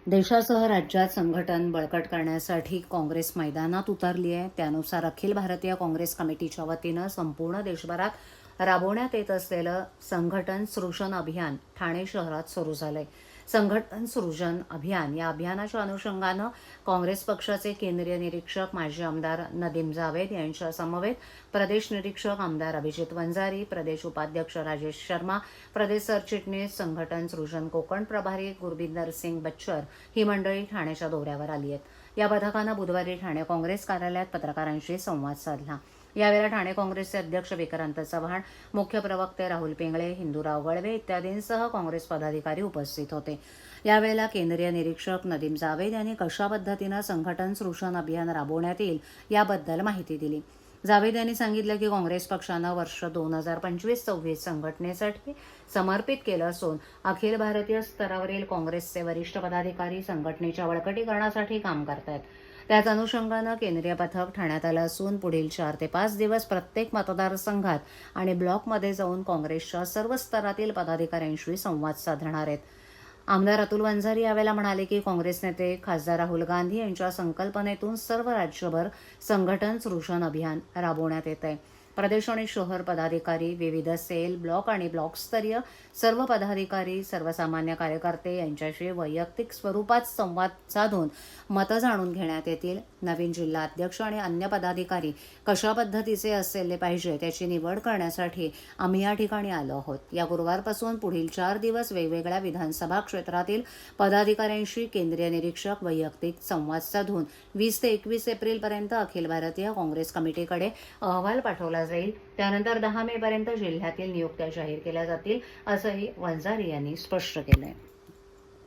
देशासह राज्यात संघटन बळकट करण्यासाठी काँग्रेस मैदानात उतरली आहे. त्यानुसार अखिल भारतीय काँग्रेस कमिटीच्या वतीनं संपूर्ण देशभरात राबवण्यात येत असलेलं संघटन सृजन अभियान ठाणे शहरात सुरू झालंय. संघटन सृजन अभियान या अभियानाच्या अनुषंगानं काँग्रेस पक्षाचे केंद्रीय निरीक्षक माजी आमदार नदीम जावेद यांच्या समवेत प्रदेश निरीक्षक आमदार अभिजित वंजारी, प्रदेश उपाध्यक्ष राजेश शर्मा, प्रदेश सरचिटणीस संघटन सृजन कोकण प्रभारी गुरबिंदर सिंग बच्चर ही मंडळी ठाण्याच्या दौऱ्यावर आली आहेत. या पथकानं बुधवारी ठाणे काँग्रेस कार्यालयात पत्रकारांशी संवाद साधला. यावेळेला ठाणे काँग्रेसचे अध्यक्ष विक्रांत चव्हाण, मुख्य प्रवक्ते राहुल पिंगळे, हिंदूराव गळवे इत्यादींसह काँग्रेस पदाधिकारी उपस्थित होते. यावेळेला केंद्रीय निरीक्षक नदीम जावेद यांनी कशा पद्धतीनं संघटन सृजन अभियान राबवण्यात येईल याबद्दल माहिती दिली. जावेद यांनी सांगितलं की काँग्रेस पक्षानं वर्ष 2025-26 संघटनेसाठी समर्पित केलं असून अखिल भारतीय स्तरावरील काँग्रेसचे वरिष्ठ पदाधिकारी संघटनेच्या बळकटीकरणासाठी काम करतात. त्याच अनुषंगानं केंद्रीय पथक ठाण्यात आलं असून पुढील 4 ते 5 दिवस प्रत्येक मतदारसंघात आणि ब्लॉकमध्ये जाऊन काँग्रेसच्या सर्व स्तरातील पदाधिकाऱ्यांशी संवाद साधणार आहेत. आमदार अतुल वंजारी यावेळेला म्हणाले की काँग्रेस नेते खासदार राहुल गांधी यांच्या संकल्पनेतून सर्व राज्यभर संघटन सृजन अभियान राबवण्यात येत आहे. प्रदेश आणि शहर पदाधिकारी, विविध सेल, ब्लॉक आणि ब्लॉकस्तरीय सर्व पदाधिकारी, सर्वसामान्य कार्यकर्ते यांच्याशी वैयक्तिक स्वरूपात संवाद साधून मतं जाणून घेण्यात येतील. नवीन जिल्हा अध्यक्ष आणि अन्य पदाधिकारी कशा पद्धतीचे असले पाहिजे त्याची निवड करण्यासाठी आम्ही या ठिकाणी आलो आहोत. या गुरुवारपासून पुढील 4 दिवस वेगवेगळ्या विधानसभा क्षेत्रातील पदाधिकाऱ्यांशी केंद्रीय निरीक्षक वैयक्तिक संवाद साधून 20 ते 21 एप्रिलपर्यंत अखिल भारतीय काँग्रेस कमिटीकडे अहवाल पाठवला जाईल. त्यानंतर 10 मे पर्यंत जिल्ह्यातील नियुक्त्या जाहीर केल्या जातील असंही वंजारी यांनी स्पष्ट केलंय.